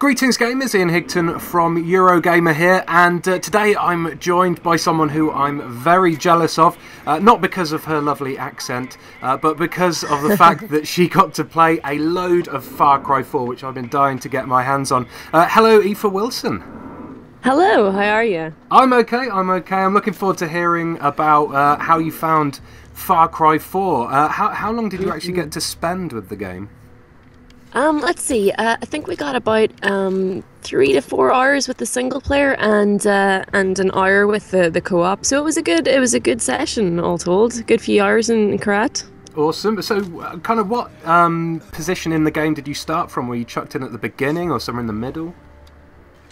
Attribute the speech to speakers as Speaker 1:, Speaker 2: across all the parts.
Speaker 1: Greetings gamers, Ian Higton from Eurogamer here, and today I'm joined by someone who I'm very jealous of, not because of her lovely accent, but because of the fact that she got to play a load of Far Cry 4, which I've been dying to get my hands on. Hello, Aoife Wilson.
Speaker 2: Hello, how are you?
Speaker 1: I'm okay. I'm looking forward to hearing about how you found Far Cry 4. How long did you actually get to spend with the game?
Speaker 2: Let's see. I think we got about 3 to 4 hours with the single player and an hour with the co-op. So it was a good session all told. A good few hours in Karat.
Speaker 1: Awesome. So, kind of what position in the game did you start from? Were you chucked in at the beginning or somewhere in the middle?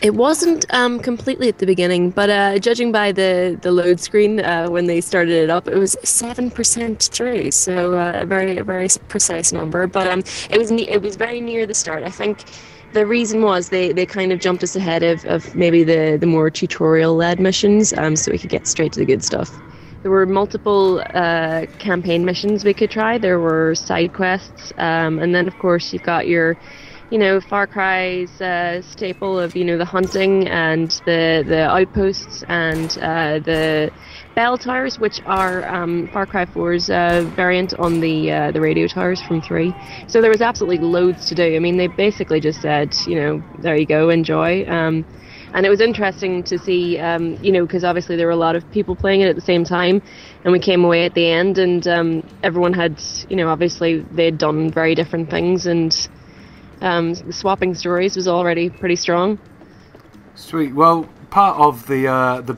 Speaker 2: It wasn't completely at the beginning, but judging by the load screen when they started it up, it was 7% through, so a very precise number. But it was very near the start. I think the reason was they kind of jumped us ahead of maybe the more tutorial-led missions, so we could get straight to the good stuff. There were multiple campaign missions we could try. There were side quests, and then of course you've got your Far Cry's staple of, the hunting and the outposts and the bell towers, which are Far Cry 4's variant on the radio towers from 3. So there was absolutely loads to do. I mean, they basically just said, there you go, enjoy. And it was interesting to see, because obviously there were a lot of people playing it at the same time, and we came away at the end, and everyone had, obviously they'd done very different things, and the swapping stories was already pretty strong.
Speaker 1: Sweet. Well, part of the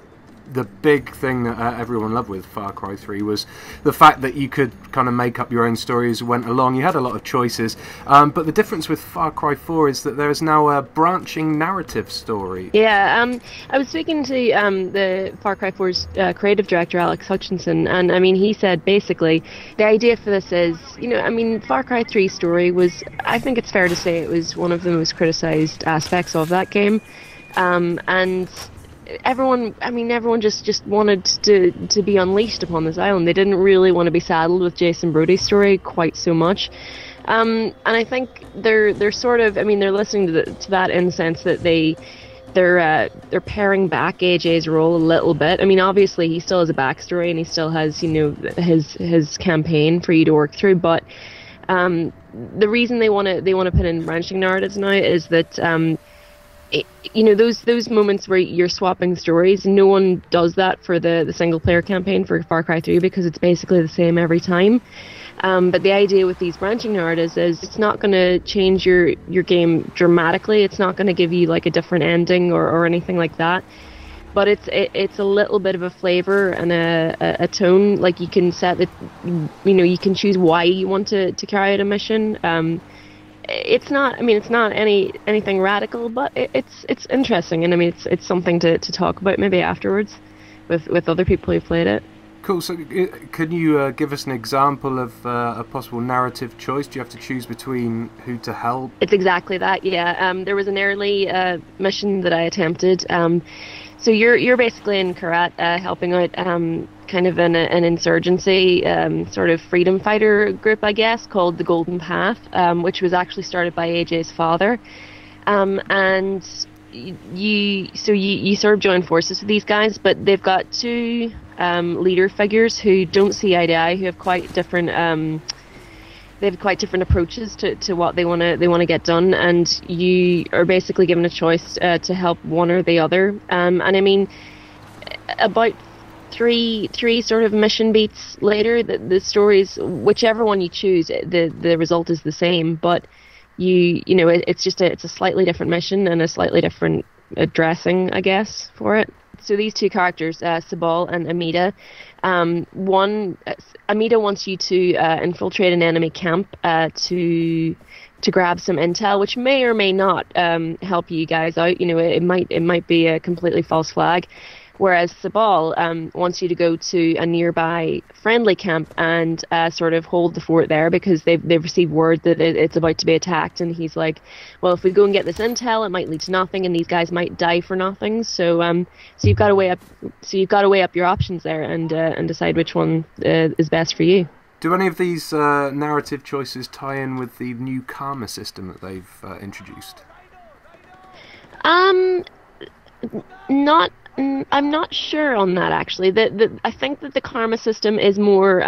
Speaker 1: big thing that everyone loved with Far Cry 3 was the fact that you could kind of make up your own story as you went along. You had a lot of choices, but the difference with Far Cry 4 is that there is now a branching narrative story.
Speaker 2: Yeah, I was speaking to the Far Cry 4's creative director, Alex Hutchinson, and I mean, he said basically the idea for this is, Far Cry 3's story was, I think it's fair to say, it was one of the most criticized aspects of that game, and everyone just wanted to be unleashed upon this island. They didn't really want to be saddled with Jason Brody's story quite so much. And I think they're sort of, they're listening to that in the sense that they're paring back AJ's role a little bit. Obviously he still has a backstory and he still has, his campaign for you to work through, but the reason they want to put in branching narratives now is that those moments where you're swapping stories, no one does that for the single player campaign for Far Cry 3 because it's basically the same every time. But the idea with these branching narratives is it's not going to change your game dramatically. It's not going to give you like a different ending or anything like that. But it's a little bit of a flavor and a tone. Like you can set it, you can choose why you want to carry out a mission. It's not anything radical, but it's interesting, and it's something to talk about maybe afterwards with other people who've played it.
Speaker 1: Cool. So can you give us an example of a possible narrative choice? Do you have to choose between who to help?
Speaker 2: It's exactly that, yeah. There was an early mission that I attempted. So you're basically in Karat helping out kind of an insurgency sort of freedom fighter group, I guess, called the Golden Path, which was actually started by AJ's father. And you sort of join forces with these guys, but they've got two leader figures who don't see eye to eye, who have quite different approaches to what they want to get done, and you are basically given a choice to help one or the other. And about three sort of mission beats later, the stories, whichever one you choose, the result is the same, but it's a slightly different mission and a slightly different addressing, I guess, for it. So these two characters, Sabal and Amida, Amida wants you to infiltrate an enemy camp to grab some intel, which may or may not help you guys out. It might be a completely false flag. Whereas Sabal wants you to go to a nearby friendly camp and sort of hold the fort there because they've received word that it's about to be attacked, and he's like, well, if we go and get this intel, it might lead to nothing, and these guys might die for nothing. So you've got to weigh up your options there and decide which one is best for you.
Speaker 1: Do any of these narrative choices tie in with the new karma system that they've introduced?
Speaker 2: Um, not. I'm not sure on that actually. I think that the karma system is more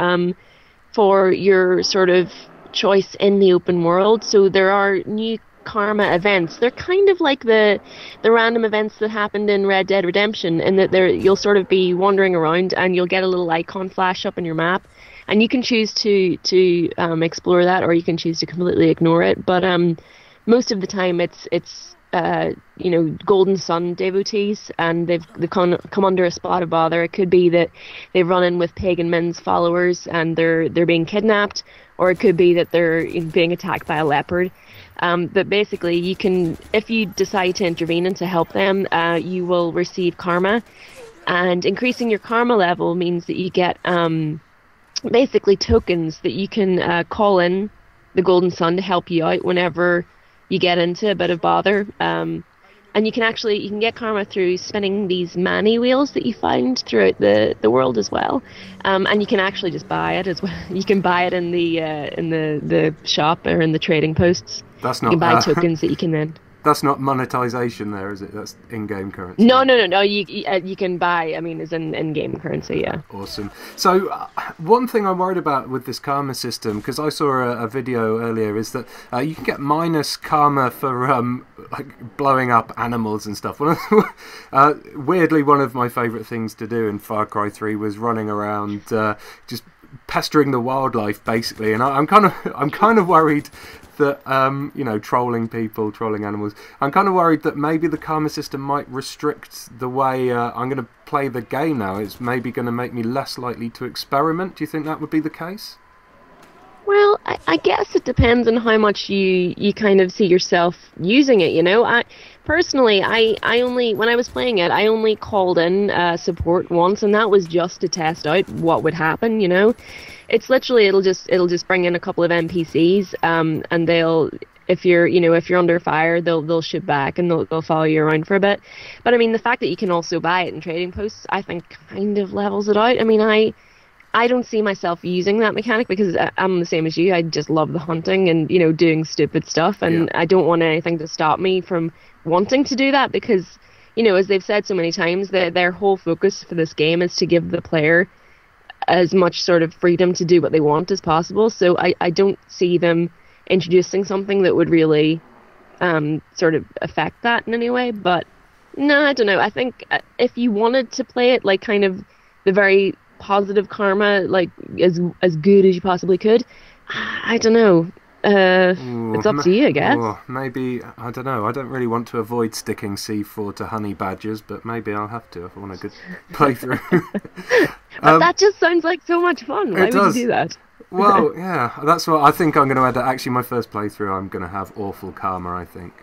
Speaker 2: for your sort of choice in the open world. So there are new karma events. They're kind of like the random events that happened in Red Dead Redemption, in that there you'll sort of be wandering around and you'll get a little icon flash up on your map, and you can choose to explore that, or you can choose to completely ignore it. But most of the time it's Golden Sun devotees, and they've come under a spot of bother. It could be that they've run in with Pagan Min's followers and they're being kidnapped, or it could be that they're being attacked by a leopard. But basically, you can, if you decide to intervene and to help them, you will receive karma, and increasing your karma level means that you get basically tokens that you can call in the Golden Sun to help you out whenever you get into a bit of bother. And you can get karma through spinning these mani wheels that you find throughout the world as well. And you can actually just buy it as well. You can buy it in the shop or in the trading posts.
Speaker 1: That's not.
Speaker 2: You can buy tokens that you can then.
Speaker 1: That's not monetization, there, is it? That's in-game currency.
Speaker 2: No. You can buy. I mean, it's in-game currency. Yeah.
Speaker 1: Awesome. So, one thing I'm worried about with this karma system, because I saw a video earlier, is that you can get minus karma for like blowing up animals and stuff. Weirdly, one of my favourite things to do in Far Cry 3 was running around just pestering the wildlife, basically. And I'm kind of worried that trolling people, trolling animals. I'm kind of worried that maybe the karma system might restrict the way I'm going to play the game now. It's maybe going to make me less likely to experiment. Do you think that would be the case?
Speaker 2: Well, I guess it depends on how much you kind of see yourself using it, I personally, I only, when I was playing it, I only called in support once, and that was just to test out what would happen, It's literally, it'll just bring in a couple of NPCs, and they'll, if you're under fire, they'll shoot back and they'll follow you around for a bit. But I mean, the fact that you can also buy it in trading posts, I think kind of levels it out. I mean, I don't see myself using that mechanic because I'm the same as you. I just love the hunting and, doing stupid stuff. And I don't want anything to stop me from wanting to do that because, as they've said so many times, their whole focus for this game is to give the player as much sort of freedom to do what they want as possible. So I don't see them introducing something that would really sort of affect that in any way. But no, I don't know. I think if you wanted to play it like kind of the very positive karma, like as good as you possibly could, I don't know. It's up to you, I guess.
Speaker 1: Maybe, I don't know. I don't really want to avoid sticking C4 to honey badgers, but maybe I'll have to if I want a good playthrough.
Speaker 2: But that just sounds like so much fun. Why would you do that?
Speaker 1: Well, yeah, that's what I think I'm going to end up. Actually, my first playthrough, I'm going to have awful karma, I think.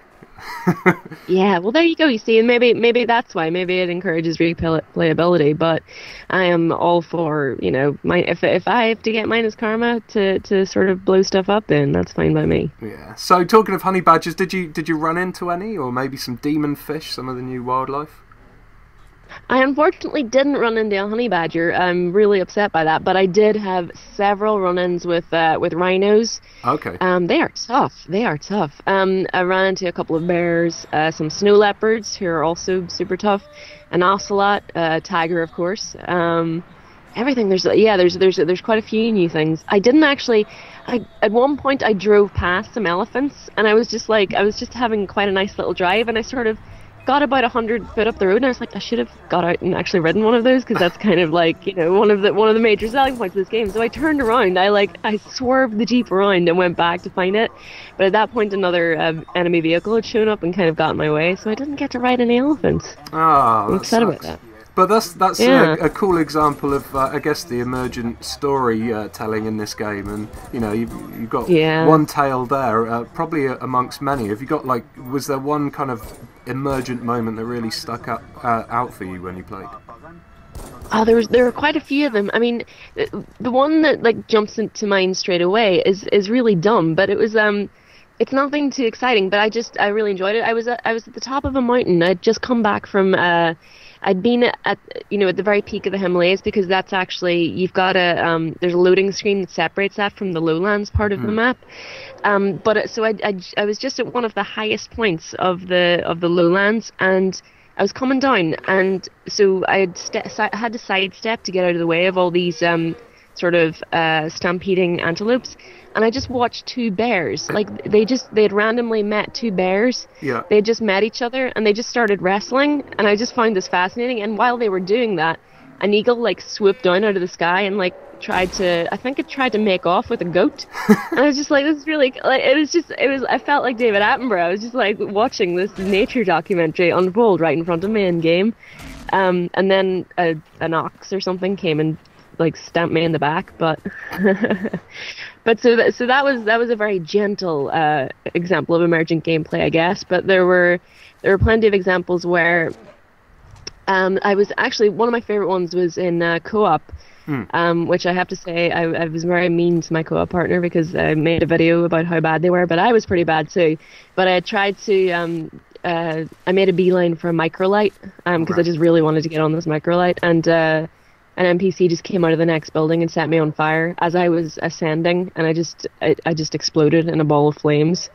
Speaker 2: Yeah, well, there you go. You see, and maybe that's why. Maybe it encourages replayability. But I am all for if I have to get minus karma to sort of blow stuff up, then that's fine by me.
Speaker 1: Yeah. So talking of honey badgers, did you run into any, or maybe some demon fish, some of the new wildlife?
Speaker 2: I unfortunately didn't run into a honey badger. I'm really upset by that, but I did have several run-ins with rhinos. Okay. They are tough. I ran into a couple of bears, some snow leopards who are also super tough, an ocelot, tiger, of course. Everything. There's quite a few new things. I didn't actually. At one point I drove past some elephants, and I was just having quite a nice little drive, and I sort of got about 100 foot up the road, and I was like, I should have got out and actually ridden one of those, because that's kind of like, one of the major selling points of this game. So I turned around, I swerved the Jeep around and went back to find it. But at that point, another enemy vehicle had shown up and kind of got in my way, so I didn't get to ride any elephs. I'm upset about that.
Speaker 1: But that's a cool example of, I guess, the emergent storytelling in this game, and you've got one tale there, probably amongst many. Have you got was there one kind of emergent moment that really stuck out for you when you played?
Speaker 2: Oh, there were quite a few of them. I mean, the one that jumps into mind straight away is really dumb, but it was it's nothing too exciting, but I really enjoyed it. I was at the top of a mountain. I'd just come back from a I'd been at at the very peak of the Himalayas, because that's actually, you've got a there's a loading screen that separates that from the lowlands part of the map. So I was just at one of the highest points of the lowlands, and I was coming down, and so I had to sidestep to get out of the way of all these sort of stampeding antelopes, and I just watched two bears. Like they had randomly met two bears.
Speaker 1: Yeah.
Speaker 2: They had just met each other, and they just started wrestling, and I just found this fascinating. And while they were doing that, an eagle like swooped down out of the sky and like tried to make off with a goat. And I was just like, this is really, like, I felt like David Attenborough. I was just like watching this nature documentary unfold right in front of me in game. And then an ox or something came and like stamped me in the back, but so that was a very gentle example of emergent gameplay, I guess. But there were plenty of examples where I was actually, one of my favorite ones was in co-op, which I have to say I was very mean to my co-op partner, because I made a video about how bad they were, but I was pretty bad too. But I tried to I made a beeline for a microlight, because I just really wanted to get on this microlight, and an NPC just came out of the next building and set me on fire as I was ascending, and I just exploded in a ball of flames.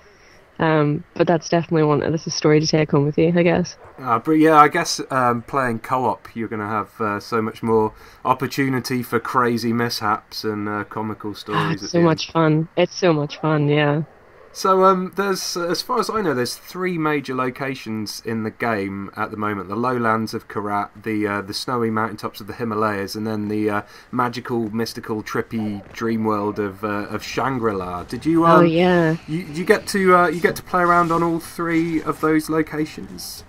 Speaker 2: But that's definitely that's a story to take home with you, I guess.
Speaker 1: But yeah, I guess playing co-op, you're going to have so much more opportunity for crazy mishaps and comical stories.
Speaker 2: It's so much fun. It's so much fun, yeah.
Speaker 1: So there's, as far as I know, there's 3 major locations in the game at the moment: the lowlands of Karat, the snowy mountaintops of the Himalayas, and then the magical, mystical, trippy dream world of Shangri-La. Did you?
Speaker 2: Oh yeah.
Speaker 1: You get to play around on all 3 of those locations?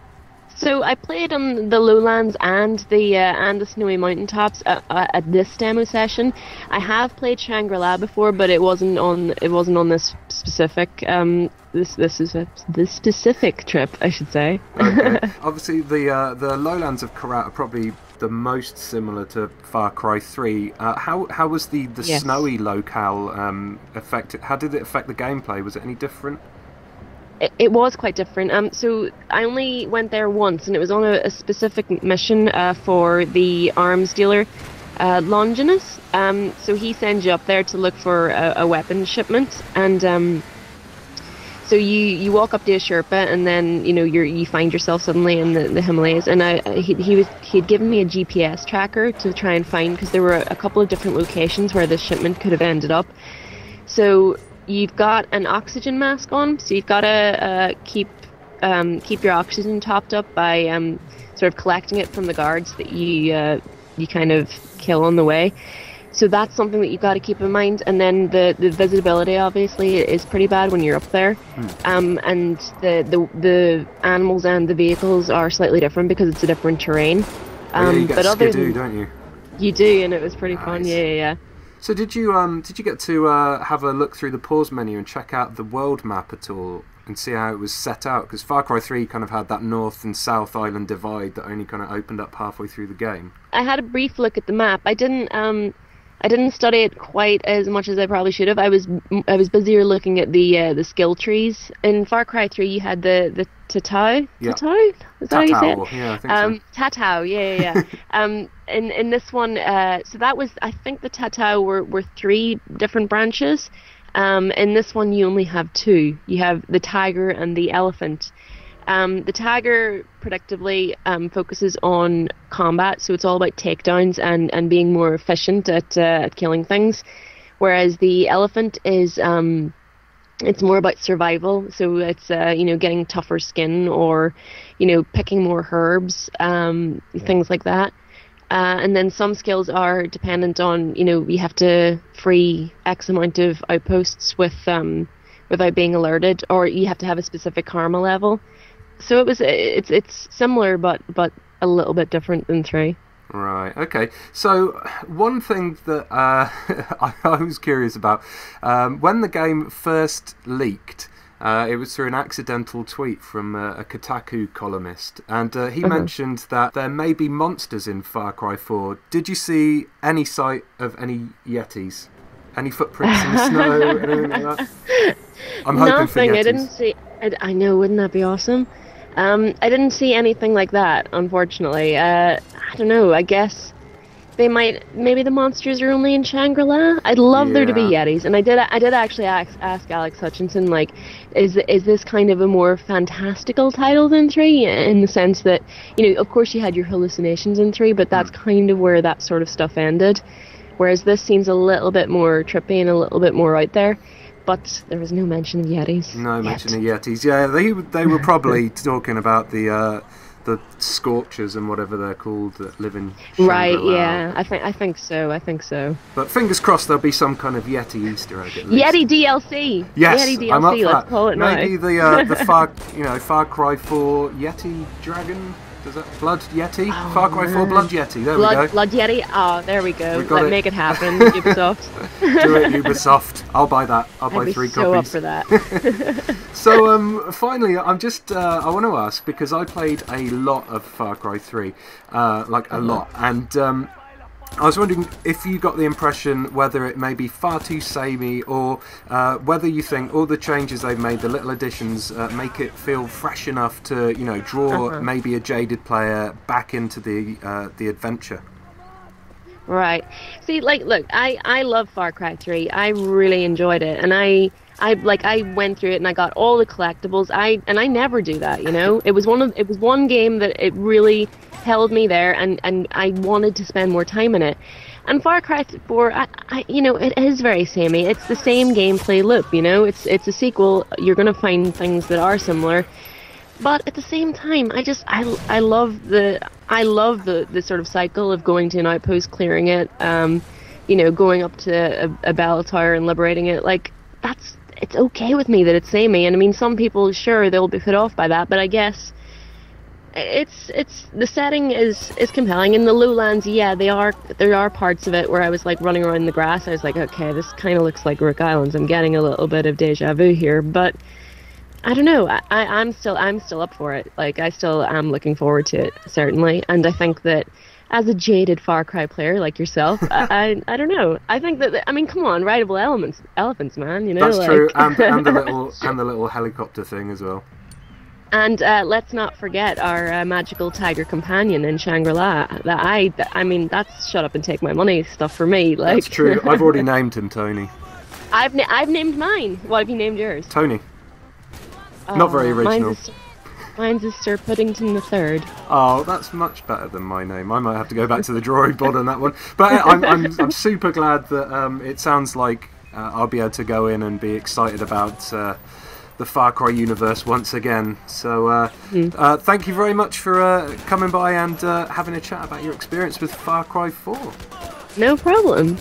Speaker 2: So I played on the lowlands and the snowy mountaintops at this demo session. I have played Shangri-La before, but it wasn't on this specific this specific trip, I should say.
Speaker 1: Okay. Obviously, the lowlands of Karat are probably the most similar to Far Cry 3. How was the
Speaker 2: Yes.
Speaker 1: snowy locale affected? How did it affect the gameplay? Was it any different?
Speaker 2: It was quite different. So I only went there once, and it was on a specific mission for the arms dealer, Longinus. So he sends you up there to look for a weapon shipment, and so you walk up to a Sherpa, and then you find yourself suddenly in the Himalayas. And he'd given me a GPS tracker to try and find, because there were a couple of different locations where this shipment could have ended up. So you've got an oxygen mask on, so you've got to keep your oxygen topped up by sort of collecting it from the guards that you kind of kill on the way. So that's something that you've got to keep in mind. And then the visibility obviously is pretty bad when you're up there. And the animals and the vehicles are slightly different because it's a different terrain.
Speaker 1: You get
Speaker 2: but other
Speaker 1: Skidoo,
Speaker 2: than,
Speaker 1: don't you?
Speaker 2: You do, and it was pretty fun.
Speaker 1: Nice.
Speaker 2: Yeah.
Speaker 1: So did you get to have a look through the pause menu and check out the world map at all and see how it was set out? Because Far Cry 3 kind of had that north and south island divide that only kind of opened up halfway through the game.
Speaker 2: I had a brief look at the map. I didn't study it quite as much as I probably should have. I was busier looking at the skill trees. In Far Cry 3, you had the Tatau.
Speaker 1: Yeah.
Speaker 2: Tatau? Is that how you say it?
Speaker 1: Yeah, I think so.
Speaker 2: Tatau, yeah. In this one, so that was, I think the Tatau were 3 different branches. In this one, you only have 2. You have the tiger and the elephant. The tiger, predictably, focuses on combat, so it's all about takedowns and being more efficient at killing things. Whereas the elephant is, it's more about survival, so it's getting tougher skin, or picking more herbs, things like that. And then some skills are dependent on you have to free X amount of outposts without being alerted, or you have to have a specific karma level. So it's similar, but a little bit different than 3.
Speaker 1: Right, okay. So one thing that I was curious about, when the game first leaked, it was through an accidental tweet from a Kotaku columnist, and he mentioned that there may be monsters in Far Cry 4. Did you see any sight of any Yetis? Any footprints in the snow? Anything like that? I'm hoping for Yetis.
Speaker 2: I didn't see. I know, wouldn't that be awesome? I didn't see anything like that, unfortunately. I don't know. I guess maybe the monsters are only in Shangri-La. I'd love there to be
Speaker 1: Yeah.
Speaker 2: Yetis, and I did actually ask Alex Hutchinson, like, is this kind of a more fantastical title than 3, in the sense that, of course you had your hallucinations in 3, but that's kind of where that sort of stuff ended, whereas this seems a little bit more trippy and a little bit more out there. But there was no mention of Yetis.
Speaker 1: No mention of Yetis. Yeah, they were probably talking about the Scorchers and whatever they're called that live in Shangri-La.
Speaker 2: Right, yeah, I think so.
Speaker 1: But fingers crossed there'll be some kind of Yeti Easter egg at least.
Speaker 2: Yeti DLC.
Speaker 1: Yes,
Speaker 2: Yeti DLC.
Speaker 1: I'm up for
Speaker 2: Let's
Speaker 1: that.
Speaker 2: call it now.
Speaker 1: Maybe the Far Cry 4 Yeti Dragon. Does that Blood Yeti?
Speaker 2: Oh,
Speaker 1: Far Cry 4 Blood Yeti. There we go.
Speaker 2: Blood Yeti. Oh, there we go. Let's make it happen. Ubisoft.
Speaker 1: Do it, Ubisoft. I'll buy that. I'll buy 3
Speaker 2: so
Speaker 1: copies.
Speaker 2: up for that.
Speaker 1: So finally, I'm just I want to ask, because I played a lot of Far Cry 3, like a lot, and I was wondering if you got the impression whether it may be far too samey, or whether you think all the changes they've made, the little additions, make it feel fresh enough to, draw maybe a jaded player back into the adventure.
Speaker 2: Right. See, like, look, I love Far Cry 3. I really enjoyed it, and I went through it and I got all the collectibles. I never do that, It was one game that it really held me there, and I wanted to spend more time in it. And Far Cry 4, it is very samey. It's the same gameplay loop, It's a sequel. You're gonna find things that are similar, but at the same time, I love the sort of cycle of going to an outpost, clearing it, going up to a bell tower and liberating it. Like, it's okay with me that it's samey. And I mean, some people, sure, they'll be put off by that, but I guess it's the setting is compelling. In the lowlands, yeah, there are parts of it where I was like running around in the grass. I was like, okay, this kind of looks like Rook Islands. I'm getting a little bit of deja vu here, but I don't know. I'm still up for it. Like, I still am looking forward to it, certainly. And I think that as a jaded Far Cry player like yourself, I don't know. I think that, I mean, come on, rideable elephants, man.
Speaker 1: That's true, and the little helicopter thing as well.
Speaker 2: And let's not forget our magical tiger companion in Shangri-La. I mean, that's shut up and take my money stuff for me. Like,
Speaker 1: that's true. I've already named him Tony.
Speaker 2: I've named mine. What have you named yours?
Speaker 1: Tony. Not very original.
Speaker 2: Mine's is Sir Puddington III.
Speaker 1: Oh, that's much better than my name. I might have to go back to the drawing board on that one. But I'm super glad that it sounds like I'll be able to go in and be excited about the Far Cry universe once again. So thank you very much for coming by and having a chat about your experience with Far Cry 4.
Speaker 2: No problem.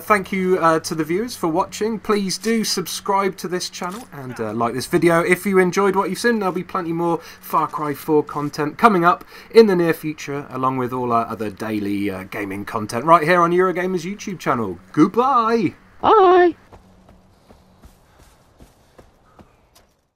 Speaker 1: Thank you to the viewers for watching. Please do subscribe to this channel and like this video if you enjoyed what you've seen. There'll be plenty more Far Cry 4 content coming up in the near future, along with all our other daily gaming content right here on Eurogamer's YouTube channel. Goodbye!
Speaker 2: Bye!